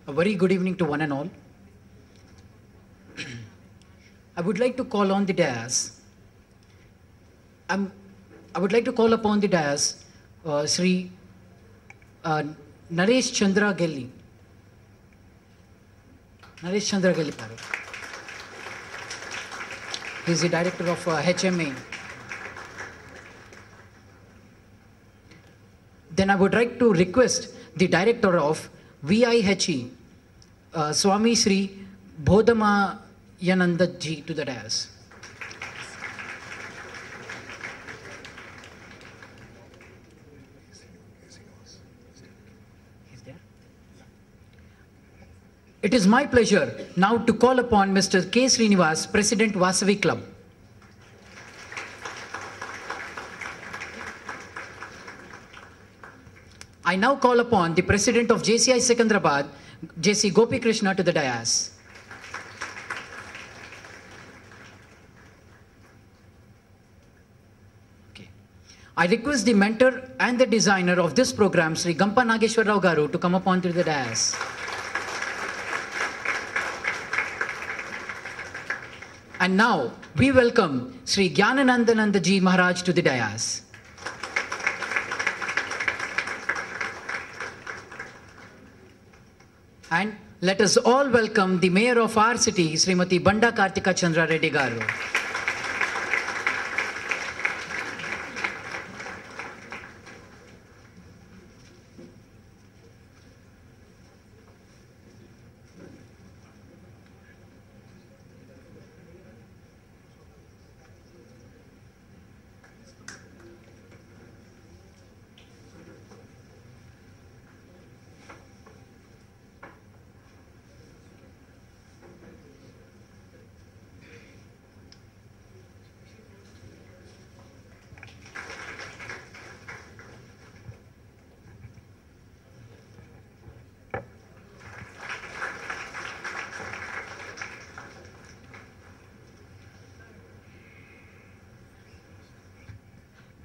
A very good evening to one and all. I would like to call on the dais. I would like to call upon the dais Sri Naresh Chandra Gelli. Naresh Chandra Gelli Paru. He is the director of HMA. Then I would like to request the director of VIHE, Swami Sri Bodhamayananda Ji, to the dais. He's there. It is my pleasure now to call upon Mr. K. Srinivas, President, Vasavi Club. I now call upon the President of JCI Secunderabad, J.C. Gopi Krishna, to the dais. Okay. I request the mentor and the designer of this program, Sri Gampa Nageshwar Rao Garu, to come upon to the dais. And now we welcome Sri Gyananandananda Ji Maharaj to the dais. And let us all welcome the Mayor of our city, Srimati Banda Kartika Chandra Reddy Garu.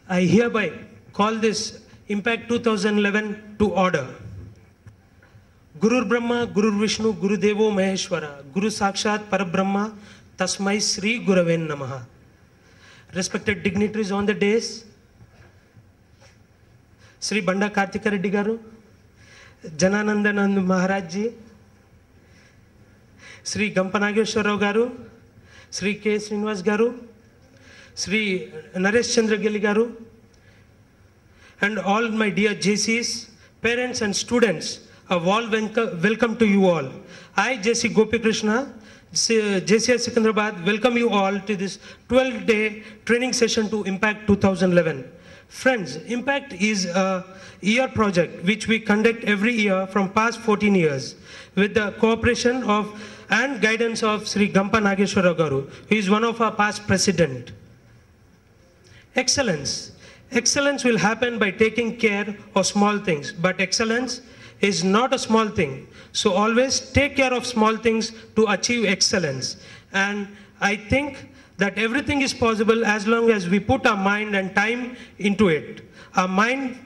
I hereby call this Impact 2011 to order. Gurur Brahma, Gurur Vishnu, Guru Devo Maheshwara, Guru Sakshat Parabrahma, Tasmai Sri Guraven Namaha. Respected dignitaries on the dais, Sri Banda Kartika Reddy Garu, Jananandanand Maharaj Ji, Sri Gampa Nageshwar Rao Garu, Sri K. Srinivas Garu, Sri Naresh Chandra Gelli Garu, and all my dear JCs, parents and students, a warm welcome to you all. I, JC Gopi Krishna, JCI Secunderabad, welcome you all to this 12-day training session to Impact 2011. Friends, Impact is a year project which we conduct every year from past 14 years with the cooperation of and guidance of Sri Gampa Nageshwar Rao Garu, who is one of our past president. Excellence. Excellence will happen by taking care of small things, but excellence is not a small thing. So always take care of small things to achieve excellence. And I think that everything is possible as long as we put our mind and time into it. Our mind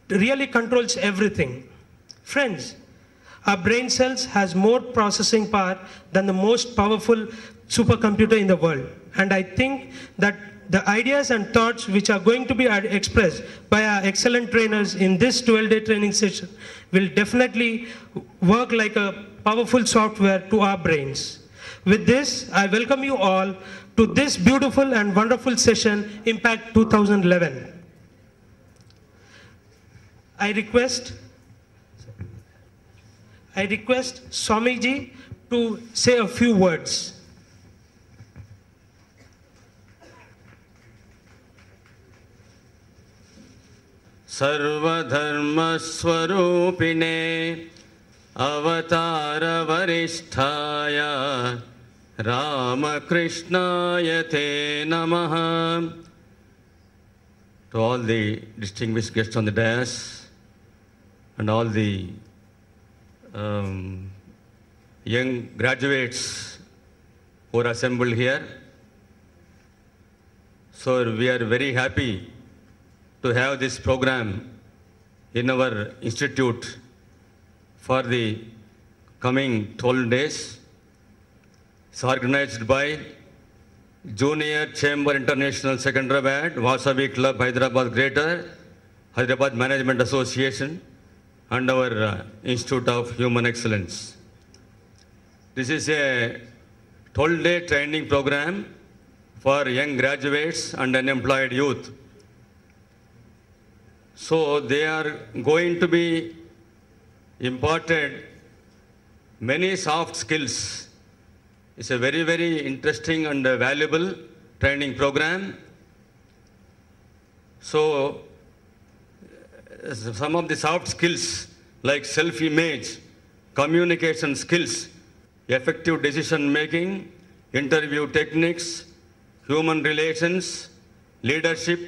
really controls everything. Friends, our brain cells has more processing power than the most powerful supercomputer in the world. And I think that the ideas and thoughts which are going to be expressed by our excellent trainers in this 12-day training session will definitely work like a powerful software to our brains. With this, I welcome you all to this beautiful and wonderful session, Impact 2011. I request Swamiji to say a few words. सर्वधर्मस्वरूपिणे अवतारवरिष्ठाय Ramakrishnaaya te namaha. To all the distinguished guests on the dais and all the young graduates who are assembled here. So we are very happy to have this program in our institute for the coming 12 days. It's organized by Junior Chamber International Secunderabad, Vasavi Club, Hyderabad Greater, Hyderabad Management Association, and our Institute of Human Excellence. This is a 12-day training program for young graduates and unemployed youth. So they are going to be imparted many soft skills. It's a very, very interesting and valuable training program. So some of the soft skills like self-image, communication skills, effective decision making, interview techniques, human relations, leadership,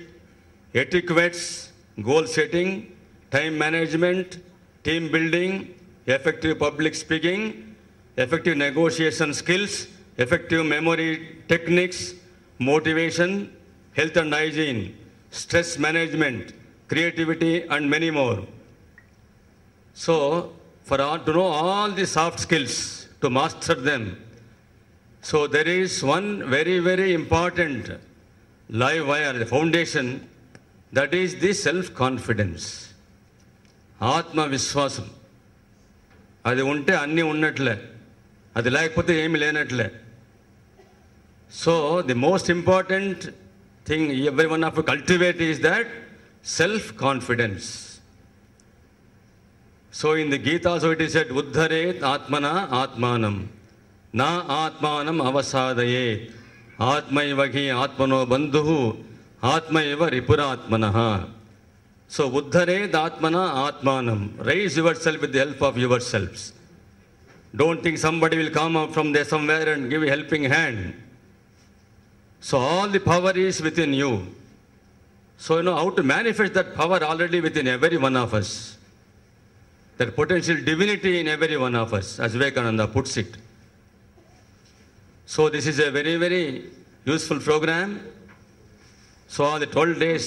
etiquettes, goal setting, time management, team building, effective public speaking, effective negotiation skills, effective memory techniques, motivation, health and hygiene, stress management, creativity, and many more. So, for all to know all the soft skills, to master them, so there is one very, very important live wire, the foundation, that is the self-confidence. Atma Viswasam. అది ఉంటే అన్నీ ఉన్నట్లే, అది లేకపోతే ఏమి లేనట్లే. So the most important thing every one of you cultivate is that self-confidence. So in the Gita also it is said, Uddharet Atmana Atmanam, Na Atmanam Avasadaye, Atmaivagi Atmano Bandhuhu, Atmaiva Ripuratmanaha. So Uddharet Atmana Atmanam, raise yourself with the help of yourselves. Don't think somebody will come up from there somewhere and give a helping hand. So all the power is within you. So you know how to manifest that power already within every one of us. That potential divinity in every one of us, as Vivekananda puts it. So this is a very, very useful program. So all the 12 days,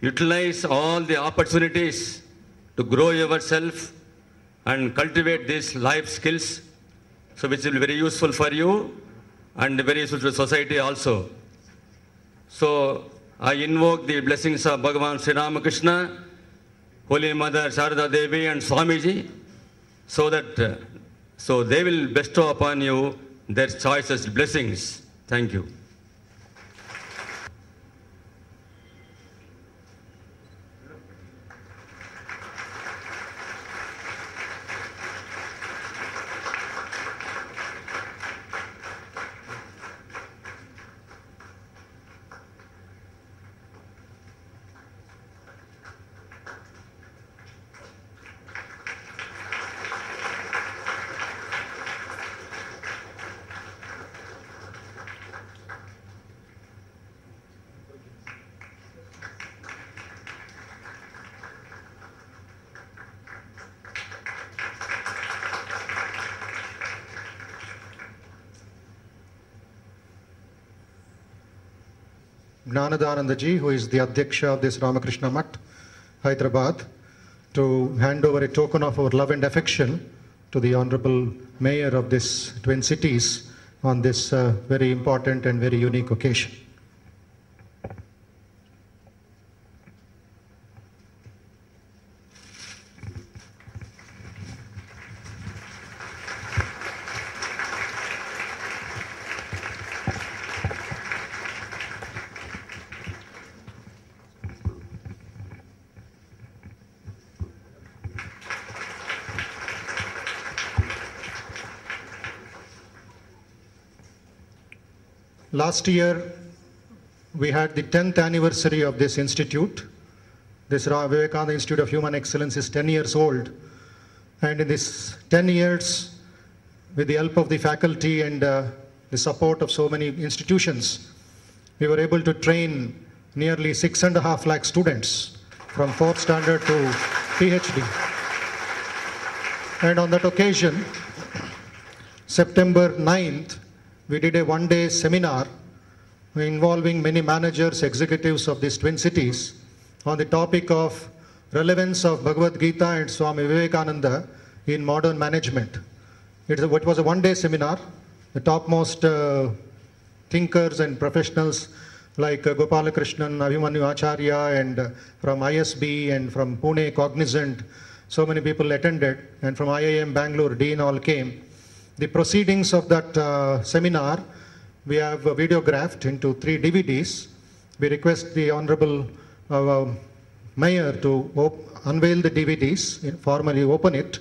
utilize all the opportunities to grow yourself and cultivate these life skills, so which will be very useful for you and very useful to society also. So I invoke the blessings of Bhagavan Sri Ramakrishna, Holy Mother Sharada Devi and Swamiji, so that so they will bestow upon you their choicest blessings. Thank you. Gnanadanandaji, who is the Adhyaksha of this Ramakrishna Math, Hyderabad, to hand over a token of our love and affection to the Honorable Mayor of this Twin Cities on this very important and very unique occasion. Last year, we had the 10th anniversary of this institute. This Vivekananda Institute of Human Excellence is 10 years old. And in this 10 years, with the help of the faculty and the support of so many institutions, we were able to train nearly 6.5 lakh students from 4th standard to PhD. And on that occasion, September 9th, we did a one-day seminar involving many managers, executives of these Twin Cities on the topic of relevance of Bhagavad Gita and Swami Vivekananda in modern management. It was a one-day seminar. The topmost thinkers and professionals like Gopalakrishnan, Abhimanyu Acharya, and from ISB and from Pune Cognizant, so many people attended, and from IIM Bangalore, Dean all came. The proceedings of that seminar, we have videographed into 3 DVDs. We request the Honorable Mayor to unveil the DVDs, formally open it.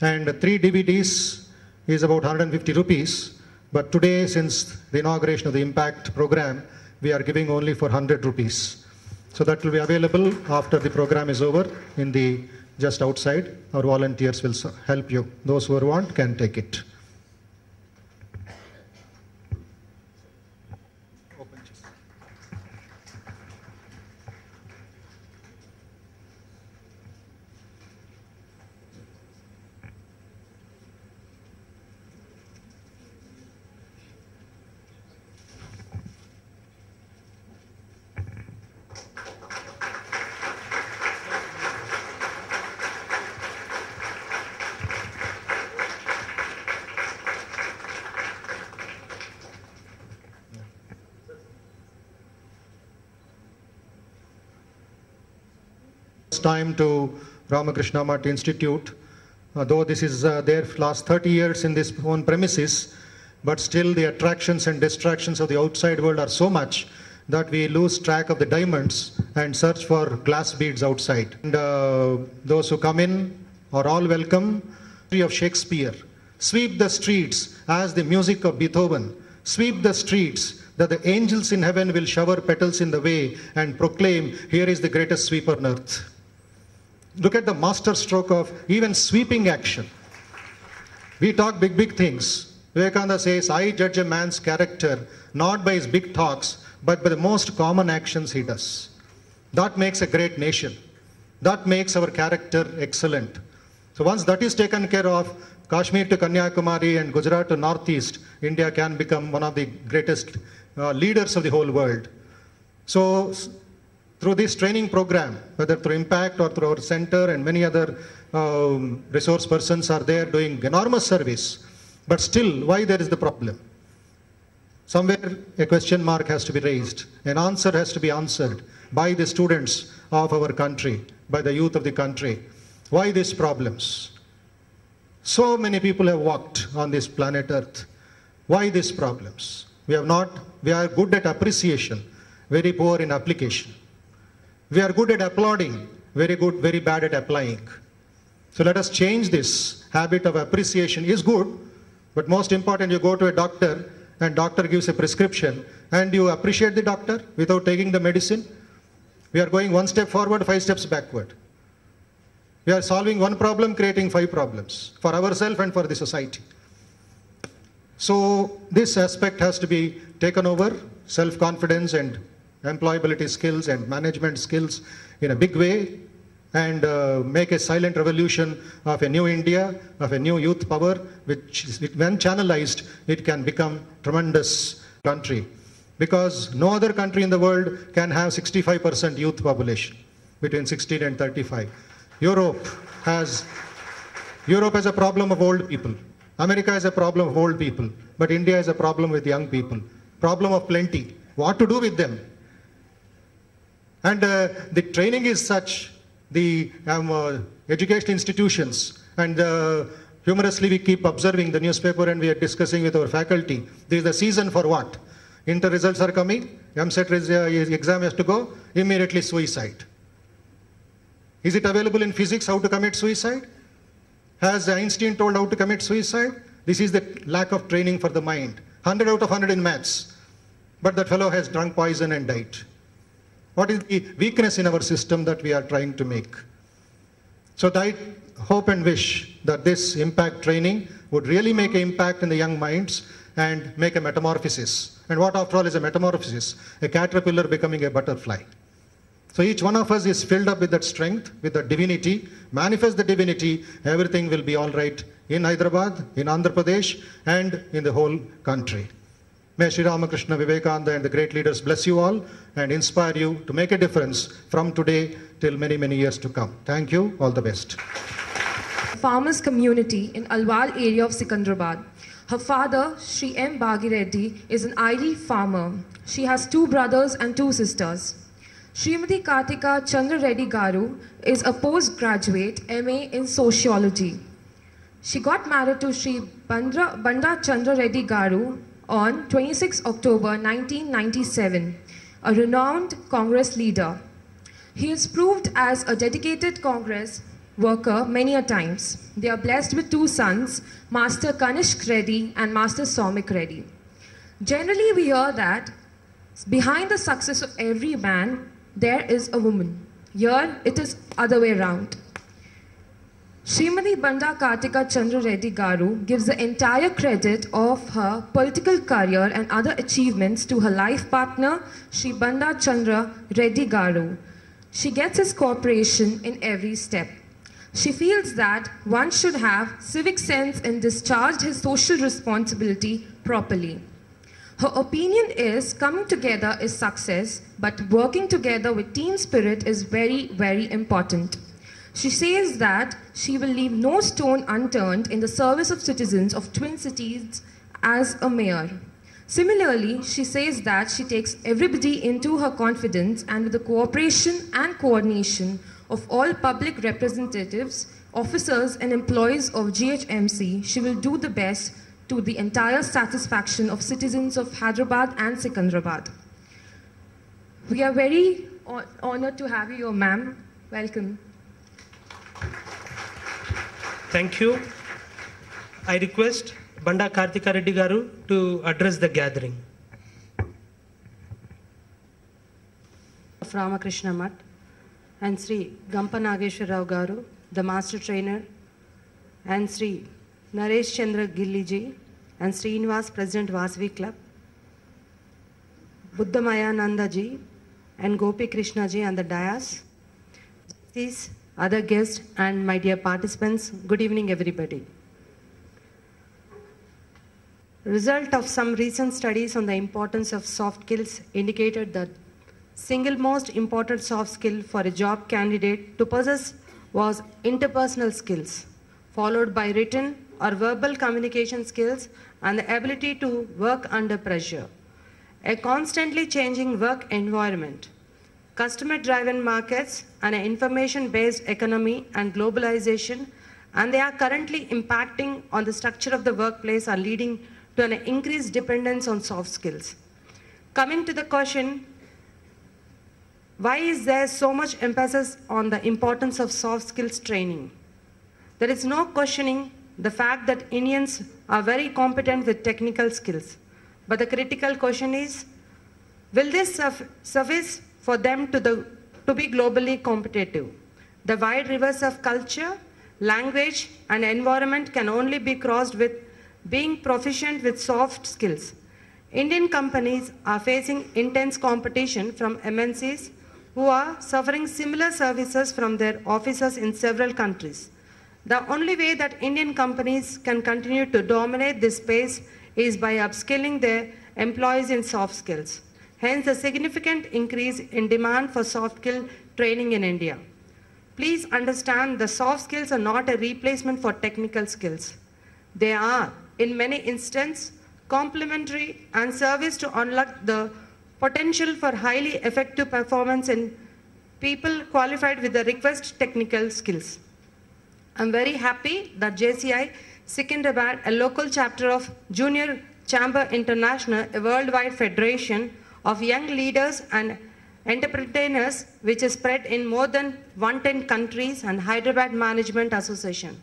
And 3 DVDs is about 150 rupees. But today, since the inauguration of the Impact program, we are giving only for 100 rupees. So that will be available after the program is over in the just outside. Our volunteers will help you. Those who want can take it. Time to Ramakrishna Math Institute, though this is their last 30 years in this own premises, but still the attractions and distractions of the outside world are so much that we lose track of the diamonds and search for glass beads outside. And those who come in are all welcome. Of Shakespeare, sweep the streets as the music of Beethoven, sweep the streets that the angels in heaven will shower petals in the way and proclaim, here is the greatest sweeper on earth. Look at the master stroke of even sweeping action. We talk big things. Vivekananda says, I judge a man's character not by his big talks, but by the most common actions he does. That makes a great nation. That makes our character excellent. So once that is taken care of, Kashmir to Kanyakumari and Gujarat to Northeast, India can become one of the greatest leaders of the whole world. So through this training program, whether through Impact or through our center and many other resource persons are there doing enormous service. But still, why there is the problem? Somewhere a question mark has to be raised. An answer has to be answered by the students of our country, by the youth of the country. Why these problems? So many people have walked on this planet Earth. Why these problems? We are good at appreciation, very poor in application. We are good at applauding, very bad at applying. So let us change this habit of appreciation. Is good, but most important, you go to a doctor and doctor gives a prescription and you appreciate the doctor without taking the medicine. We are going 1 step forward, 5 steps backward. We are solving one problem, creating 5 problems for ourselves and for the society. So this aspect has to be taken over, self-confidence and employability skills and management skills in a big way, and make a silent revolution of a new India, of a new youth power, which when channelized, it can become tremendous country. Because no other country in the world can have 65% youth population between 16 and 35. Europe has a problem of old people. America has a problem of old people. But India has a problem with young people. Problem of plenty. What to do with them? And the training is such, the educational institutions, and humorously we keep observing the newspaper and we are discussing with our faculty. This is the season for what? Inter results are coming, MSET exam has to go, immediately suicide. Is it available in physics how to commit suicide? Has Einstein told how to commit suicide? This is the lack of training for the mind. 100 out of 100 in maths. But that fellow has drunk poison and died. What is the weakness in our system that we are trying to make? So I hope and wish that this impact training would really make an impact in the young minds and make a metamorphosis. And what after all is a metamorphosis? A caterpillar becoming a butterfly. So each one of us is filled up with that strength, with that divinity. Manifest the divinity, everything will be all right in Hyderabad, in Andhra Pradesh, and in the whole country. May Sri Ramakrishna, Vivekananda and the great leaders bless you all and inspire you to make a difference from today till many, many years to come. Thank you. All the best. farmers community in Alwal area of Sikandrabad. Her father, Sri M. Bhagireddy, is an ideal farmer. She has 2 brothers and 2 sisters. Srimati Kartika Chandra Reddy Garu is a postgraduate MA in sociology. She got married to Sri Banda Chandra Reddy Garu on 26 October 1997, a renowned Congress leader. He is proved as a dedicated Congress worker many a times. They are blessed with 2 sons, Master Kanishk Reddy and Master Somik Reddy. Generally, we hear that behind the success of every man, there is a woman. Here, it is other way around. Srimati Banda Kartika Chandra Reddy Garu gives the entire credit of her political career and other achievements to her life partner, Sri Banda Chandra Reddy Garu. She gets his cooperation in every step. She feels that one should have civic sense and discharge his social responsibility properly. Her opinion is coming together is success, but working together with team spirit is very, very important. She says that she will leave no stone unturned in the service of citizens of Twin Cities as a mayor. Similarly, she says that she takes everybody into her confidence, and with the cooperation and coordination of all public representatives, officers and employees of GHMC, she will do the best to the entire satisfaction of citizens of Hyderabad and Sikandrabad. We are very honored to have you, ma'am. Welcome. Thank you. I request Banda Kartika Reddy Garu to address the gathering. Of Ramakrishna Math and Sri Gampa Nageshwar Rao Garu, the master trainer, and Sri Naresh Chandra Gilliji and Srinivas, President Vasavi Club, Buddhamaya Nanda ji and Gopi Krishna ji on the dais, these other guests and my dear participants, good evening everybody. Result of some recent studies on the importance of soft skills indicated that single most important soft skill for a job candidate to possess was interpersonal skills, followed by written or verbal communication skills and the ability to work under pressure. A constantly changing work environment, customer-driven markets, and an information-based economy and globalization, and they are currently impacting on the structure of the workplace, are leading to an increased dependence on soft skills. Coming to the question, why is there so much emphasis on the importance of soft skills training? There is no questioning the fact that Indians are very competent with technical skills. But the critical question is, will this suffice for them to be globally competitive? The wide rivers of culture, language, and environment can only be crossed with being proficient with soft skills. Indian companies are facing intense competition from MNCs who are suffering similar services from their offices in several countries. The only way that Indian companies can continue to dominate this space is by upskilling their employees in soft skills. Hence, a significant increase in demand for soft skill training in India. Please understand, the soft skills are not a replacement for technical skills. They are, in many instances, complementary and service to unlock the potential for highly effective performance in people qualified with the requisite technical skills. I'm very happy that JCI Secunderabad, a local chapter of Junior Chamber International, a worldwide federation of young leaders and entrepreneurs, which is spread in more than 110 countries, and Hyderabad Management Association,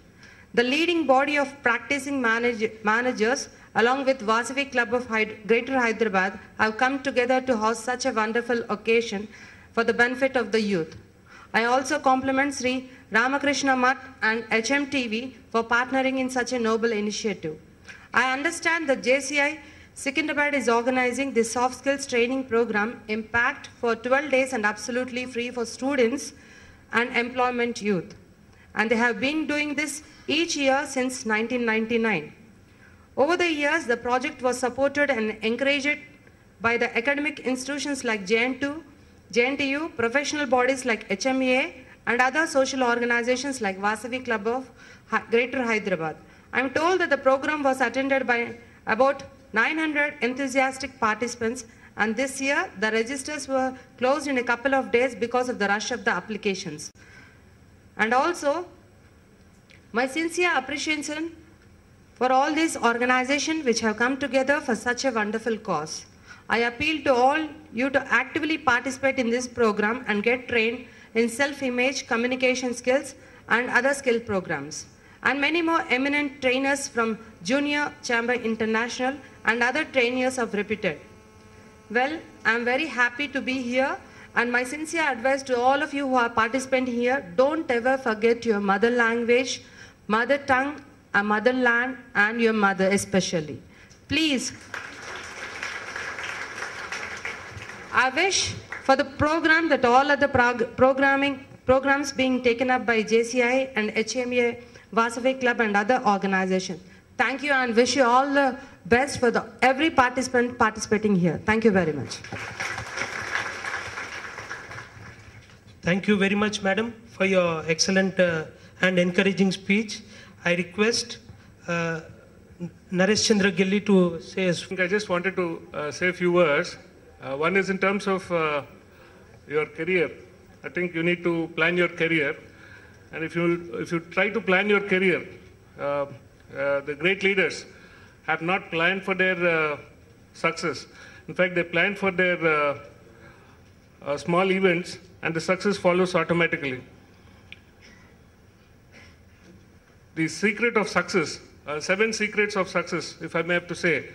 the leading body of practicing managers, along with Vasavi Club of Greater Hyderabad, have come together to host such a wonderful occasion for the benefit of the youth. I also compliment Sri Ramakrishna Math and HMTV for partnering in such a noble initiative. I understand that JCI Secunderabad is organizing this soft skills training program, Impact, for 12 days and absolutely free for students and employment youth. And they have been doing this each year since 1999. Over the years, the project was supported and encouraged by the academic institutions like JNTU, professional bodies like HMEA, and other social organizations like Vasavi Club of Greater Hyderabad. I'm told that the program was attended by about 900 enthusiastic participants, and this year the registers were closed in a couple of days because of the rush of the applications. And also, my sincere appreciation for all these organizations which have come together for such a wonderful cause. I appeal to all you to actively participate in this program and get trained in self-image, communication skills, and other skill programs. And many more eminent trainers from Junior Chamber International and other trainers of reputed. Well, I'm very happy to be here, and my sincere advice to all of you who are participating here, don't ever forget your mother language, mother tongue, a motherland, and your mother especially. Please, I wish for the program that all other programs being taken up by JCI and HMA, Vasavi Club and other organizations. Thank you and wish you all the best for every participant participating here. Thank you very much. Thank you very much, madam, for your excellent and encouraging speech. I request Naresh Chandra Gilli to say his... I just wanted to say a few words. One is in terms of your career. I think you need to plan your career. And if you try to plan your career, the great leaders have not planned for their success. In fact, they plan for their small events, and the success follows automatically. The secret of success, 7 secrets of success, if I may have to say.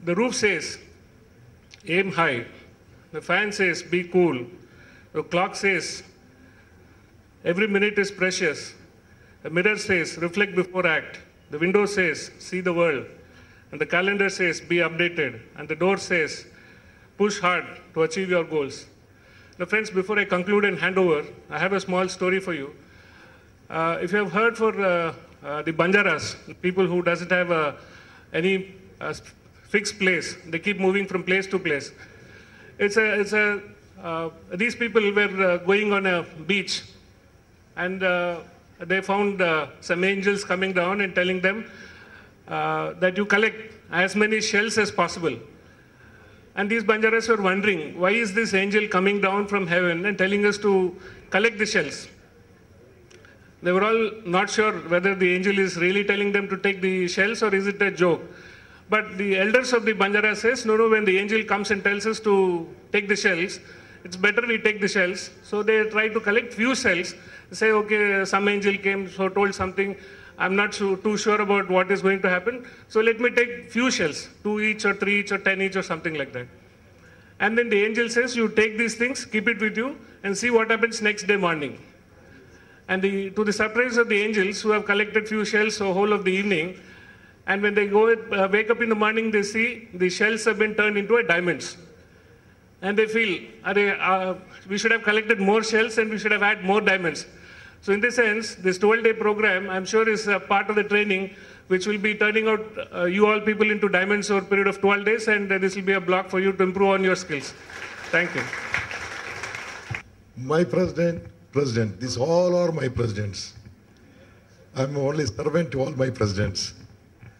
The roof says, aim high. The fan says, be cool. The clock says, every minute is precious. The mirror says, reflect before act. The window says, see the world. And the calendar says, be updated. And the door says, push hard to achieve your goals. Now, friends, before I conclude and hand over, I have a small story for you. If you have heard for the Banjaras, people who doesn't have any fixed place, they keep moving from place to place. These people were going on a beach, and they found some angels coming down and telling them that you collect as many shells as possible. And these Banjaras were wondering, why is this angel coming down from heaven and telling us to collect the shells? They were all not sure whether the angel is really telling them to take the shells or is it a joke. But the elders of the Banjara says, no, when the angel comes and tells us to take the shells, it's better we take the shells. So they try to collect few shells. They say, okay, some angel came, so told something. I'm not too sure about what is going to happen. So let me take few shells, 2 each or 3 each or 10 each or something like that. And then the angel says, you take these things, keep it with you, and see what happens next day morning. And to the surprise of the angels who have collected few shells the whole of the evening, and when they wake up in the morning, they see the shells have been turned into diamonds. And they feel, we should have collected more shells and we should have had more diamonds. So in this sense, this 12-day program, I'm sure is a part of the training which will be turning out you all people into diamonds over a period of 12 days, and this will be a block for you to improve on your skills. Thank you. My president, these all are my presidents. I'm only servant to all my presidents.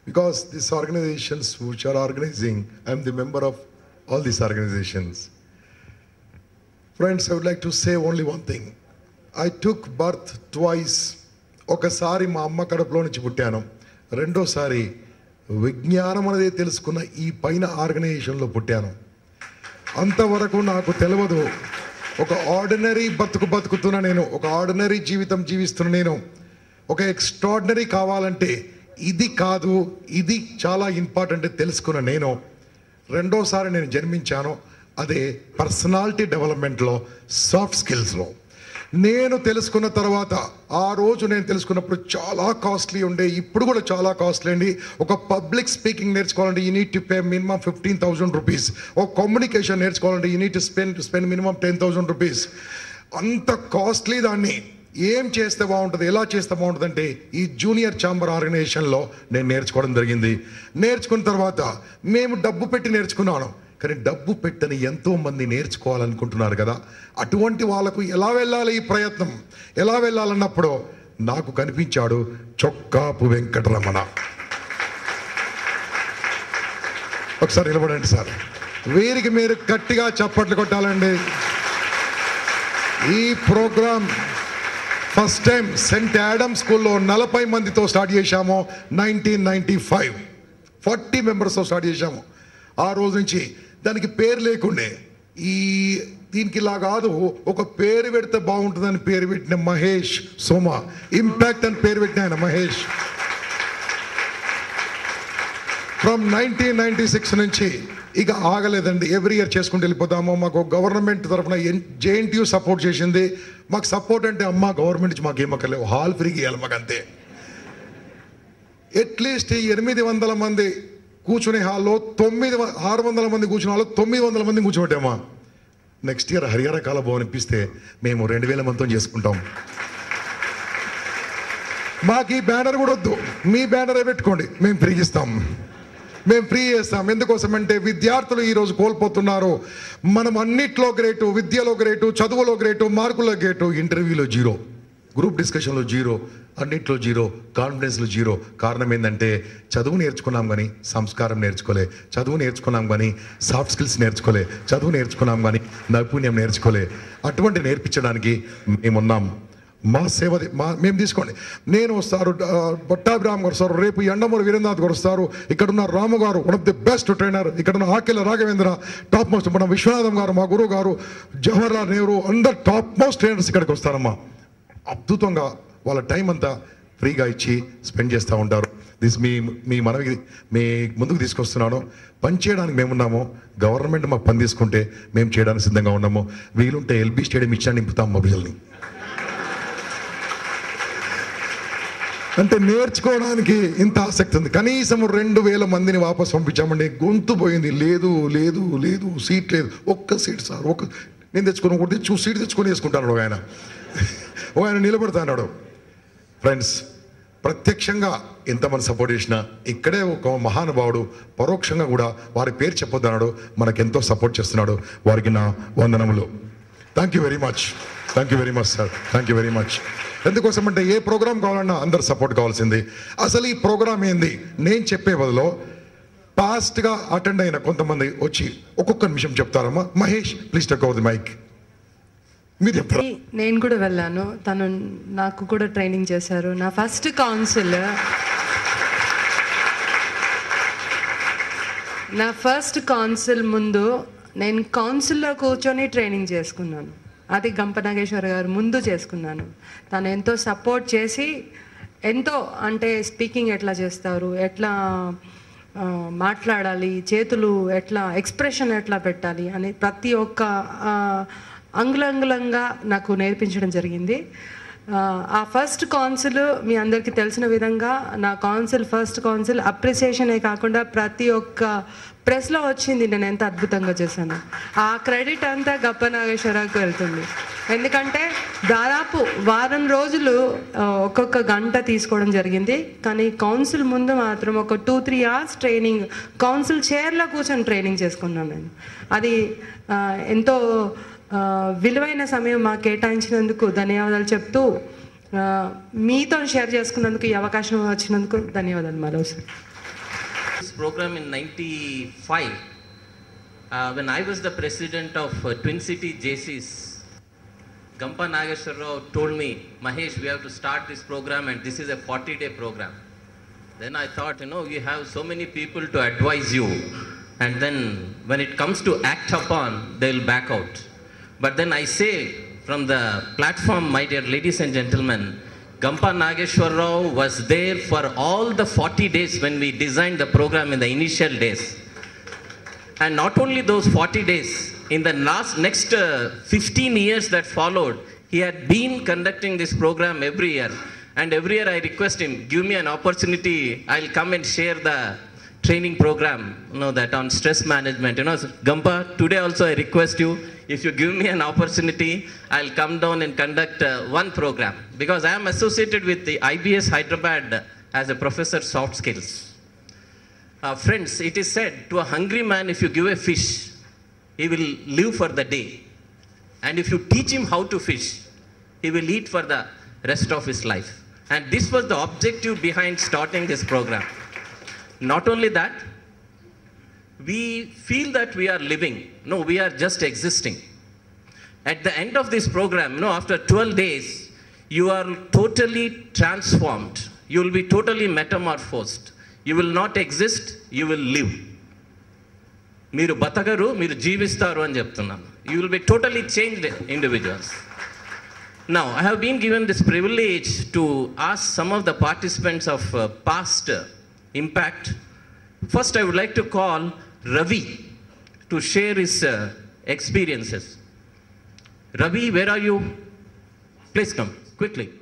Because these organizations which are organizing, I'm the member of all these organizations. Friends, I would like to say only one thing. I took birth twice. ఒకసారి మా అమ్మ కడుపులో నుంచి పుట్టాను, రెండోసారి విజ్ఞానం అనేది తెలుసుకున్న ఈ పైన ఆర్గనైజేషన్లో పుట్టాను. అంతవరకు నాకు తెలియదు. ఒక ఆర్డినరీ బతుకుతున్న నేను, ఒక ఆర్డినరీ జీవితం జీవిస్తున్న నేను, ఒక ఎక్స్ట్రాడినరీ కావాలంటే ఇది కాదు, ఇది చాలా ఇంపార్టెంట్ తెలుసుకున్న నేను రెండోసారి నేను జన్మించాను. అదే పర్సనాలిటీ డెవలప్మెంట్లో, సాఫ్ట్ స్కిల్స్లో. నేను తెలుసుకున్న తర్వాత, ఆ రోజు నేను తెలుసుకున్నప్పుడు చాలా కాస్ట్లీ ఉండే, ఇప్పుడు కూడా చాలా కాస్ట్లీ అండి. ఒక పబ్లిక్ స్పీకింగ్ నేర్చుకోవాలంటే you need to pay minimum 15,000 rupees. ఒక కమ్యూనికేషన్ నేర్చుకోవాలంటే you need to spend minimum 10,000 rupees. అంత కాస్ట్లీ దాన్ని ఏం చేస్తే బాగుంటుంది, ఎలా చేస్తే బాగుంటుంది అంటే ఈ జూనియర్ ఛాంబర్ ఆర్గనైజేషన్లో నేను నేర్చుకోవడం జరిగింది. నేర్చుకున్న తర్వాత మేము డబ్బు పెట్టి నేర్చుకున్నాను, కానీ డబ్బు పెట్టని ఎంతో మంది నేర్చుకోవాలనుకుంటున్నారు కదా, అటువంటి వాళ్ళకు ఎలా వెళ్ళాలి ఈ ప్రయత్నం, ఎలా వెళ్ళాలన్నప్పుడు నాకు కనిపించాడు చొక్కాపు వెంకటరమణ. ఒకసారి నిలబడండి సార్, వీరికి మీరు గట్టిగా చప్పట్లు కొట్టాలండి. ఈ programme first time saint Adam స్కూల్లో 40 మందితో స్టార్ట్ చేశాము. 1995 40 మెంబర్స్తో స్టార్ట్ చేశాము. ఆ రోజు నుంచి దానికి పేరు లేకుండే, దీనికి ఇలా కాదు, ఒక పేరు పెడితే బాగుంటుందని పేరు పెట్టిన మహేష్ సోమ, ఇంపాక్ట్ అని పేరు పెట్టిన ఆయన మహేష్. ఫ్రమ్ 1996 నుంచి ఇక ఆగలేదండి, ఎవ్రీ ఇయర్ చేసుకుంటూ వెళ్ళిపోతాము. మాకు గవర్నమెంట్ తరఫున JNTU సపోర్ట్ చేసింది. మాకు సపోర్ట్ అంటే అమ్మ గవర్నమెంట్ నుంచి మాకు ఏమక్కర్లేవు, హాల్ ఫ్రీకి ఇవ్వాలి మాకు అంతే. అట్లీస్ట్ 800 మంది కూర్చునే హాల్లో 600 మంది కూర్చునే హాల్లో 900 మంది కూర్చోబెట్టామా. నెక్స్ట్ ఇయర్ హరియాణ కాల భవన్ ఇప్పిస్తే మేము 2000 మందితో చేసుకుంటాం. మాకు ఈ బ్యానర్ కూడా వద్దు, మీ బ్యానరే పెట్టుకోండి, మేము ఫ్రీ ఇస్తాం, మేము ఫ్రీ చేస్తాం. ఎందుకోసం అంటే విద్యార్థులు ఈరోజు కోల్పోతున్నారు. మనం అన్నిట్లో గ్రేటు, విద్యలో గ్రేటు, చదువులో గ్రేటు, మార్కుల్లో గ్రేటు, ఇంటర్వ్యూలో జీరో, గ్రూప్ డిస్కషన్లో జీరో, అన్నిట్లో జీరో, కాన్ఫిడెన్స్లో జీరో. కారణం ఏంటంటే చదువు నేర్చుకున్నాం కానీ సంస్కారం నేర్చుకోలే, చదువు నేర్చుకున్నాం కానీ సాఫ్ట్ స్కిల్స్ నేర్చుకోలే, చదువు నేర్చుకున్నాం కానీ నైపుణ్యం నేర్చుకోలే. అటువంటి నేర్పించడానికి మేమున్నాం. మా సేవ మేము తీసుకోండి. నేను వస్తారు, పట్టాభిరామ్ గారు వస్తారు, రేపు ఎండమూరి వీరేంద్రనాథ్ గారు వస్తారు, ఇక్కడున్న రాము గారు one of the best trainer, ఇక్కడున్న ఆకెళ్ళ రాఘవేంద్ర టాప్ మోస్ట్, మన విశ్వనాథం గారు మా గురువు గారు, జవహర్లాల్ నెహ్రూ, అందరు టాప్ మోస్ట్ ట్రైనర్స్ ఇక్కడికి వస్తారమ్మా. అద్భుతంగా వాళ్ళ టైం అంతా ఫ్రీగా ఇచ్చి స్పెండ్ చేస్తూ ఉంటారు. దిస్ మీ మనవి మీ ముందుకు తీసుకొస్తున్నాను. పని చేయడానికి మేమున్నాము, గవర్నమెంట్ మాకు పని తీసుకుంటే మేము చేయడానికి సిద్ధంగా ఉన్నాము. వీలుంటే LB స్టేడియం ఇచ్చా నింపుతాం మా ప్రజల్ని. అంటే నేర్చుకోవడానికి ఇంత ఆసక్తి ఉంది. కనీసం 2000 మందిని వాపస్ పంపించామండి. గొంతు పోయింది, లేదు లేదు లేదు, సీట్ లేదు, ఒక్క సీట్ సార్, నేను తెచ్చుకుని ఒకటి సీట్ తెచ్చుకొని వేసుకుంటాను. ఆయన నిలబడతాడు. ఫ్రెండ్స్, ప్రత్యక్షంగా ఎంతమంది సపోర్ట్ చేసినా ఇక్కడే ఒక మహానుభావుడు పరోక్షంగా కూడా వారి పేరు చెప్పొద్దన్నాడు, మనకెంతో సపోర్ట్ చేస్తున్నాడు. వారికి నా వందనములు. Thank you very much, thank you very much sir, thank you very much. ఎందుకోసం అంటే ఏ ప్రోగ్రామ్ కావాలన్నా అందరు సపోర్ట్ కావాల్సింది. అసలు ఈ ప్రోగ్రామ్ ఏంది నేను చెప్పే బదులు పాస్ట్గా అటెండ్ అయిన కొంతమంది వచ్చి ఒక్కొక్క నిమిషం చెప్తారమ్మా. Mahesh please take over the mic. మీరు చెప్తారా? నేను కూడా వెళ్ళాను, తను నాకు కూడా ట్రైనింగ్ చేశారు. నా ఫస్ట్ కౌన్సిల్ ముందు నేను కౌన్సిల్లో కూర్చొని ట్రైనింగ్ చేసుకున్నాను. అది గంప నాగేశ్వర గారు ముందు చేసుకున్నాను. తను ఎంతో సపోర్ట్ చేసి, ఎంతో అంటే స్పీకింగ్ ఎట్లా చేస్తారు, ఎట్లా మాట్లాడాలి, చేతులు ఎట్లా ఎక్స్ప్రెషన్ ఎట్లా పెట్టాలి అని ప్రతి ఒక్క అంగుళంగుళంగా నాకు నేర్పించడం జరిగింది. ఆ ఫస్ట్ కౌన్సిల్ మీ అందరికీ తెలిసిన విధంగా నా ఫస్ట్ కౌన్సిల్ అప్రిసియేషనే కాకుండా ప్రతి ఒక్క ప్రెస్లో వచ్చింది నేను ఎంత అద్భుతంగా చేశాను. ఆ క్రెడిట్ అంతా గప్ప నాగేశ్వరరావుకి వెళ్తుంది. ఎందుకంటే దాదాపు వారం రోజులు ఒక్కొక్క గంట తీసుకోవడం జరిగింది. కానీ కౌన్సిల్ ముందు మాత్రం ఒక 2-3 hours ట్రైనింగ్, కౌన్సిల్ చైర్లో కూర్చొని ట్రైనింగ్ చేసుకున్నాను నేను. అది ఎంతో విలువైన సమయం మాకు కేటాయించినందుకు ధన్యవాదాలు చెప్తూ, మీతో షేర్ చేసుకున్నందుకు, ఈ అవకాశం వచ్చినందుకు ధన్యవాదాలు మరోసారి. This program in 95, when I was the president of Twin City JCs, Gampa Nageshwar Rao told me, Mahesh, we have to start this program and this is a 40-day program. Then I thought, you have so many people to advise you, and then when it comes to act upon, they will back out. But then I say from the platform, my dear ladies and gentlemen, Gampa Nageshwar Rao was there for all the 40 days when we designed the program in the initial days. And not only those 40 days, in the next 15 years that followed, he had been conducting this program every year. And every year I request him, give me an opportunity, I'll come and share the training program, that on stress management. Gampa, today also I request you, if you give me an opportunity, I'll come down and conduct one program. Because I am associated with the IBS Hyderabad as a professor soft skills. Friends, it is said, to a hungry man, if you give a fish, he will live for the day. And if you teach him how to fish, he will eat for the rest of his life. And this was the objective behind starting this program. Not only that, we feel that we are living. No, we are just existing. At the end of this program, after 12 days, you are totally transformed. You will be totally metamorphosed. You will not exist, you will live. Meeru batagaru, meeru jeevistaru ani cheptunnanu. You will be totally changed individuals. Now, I have been given this privilege to ask some of the participants of past impact. First, I would like to call Ravi to share his experiences. Ravi, where are you? Please come quickly.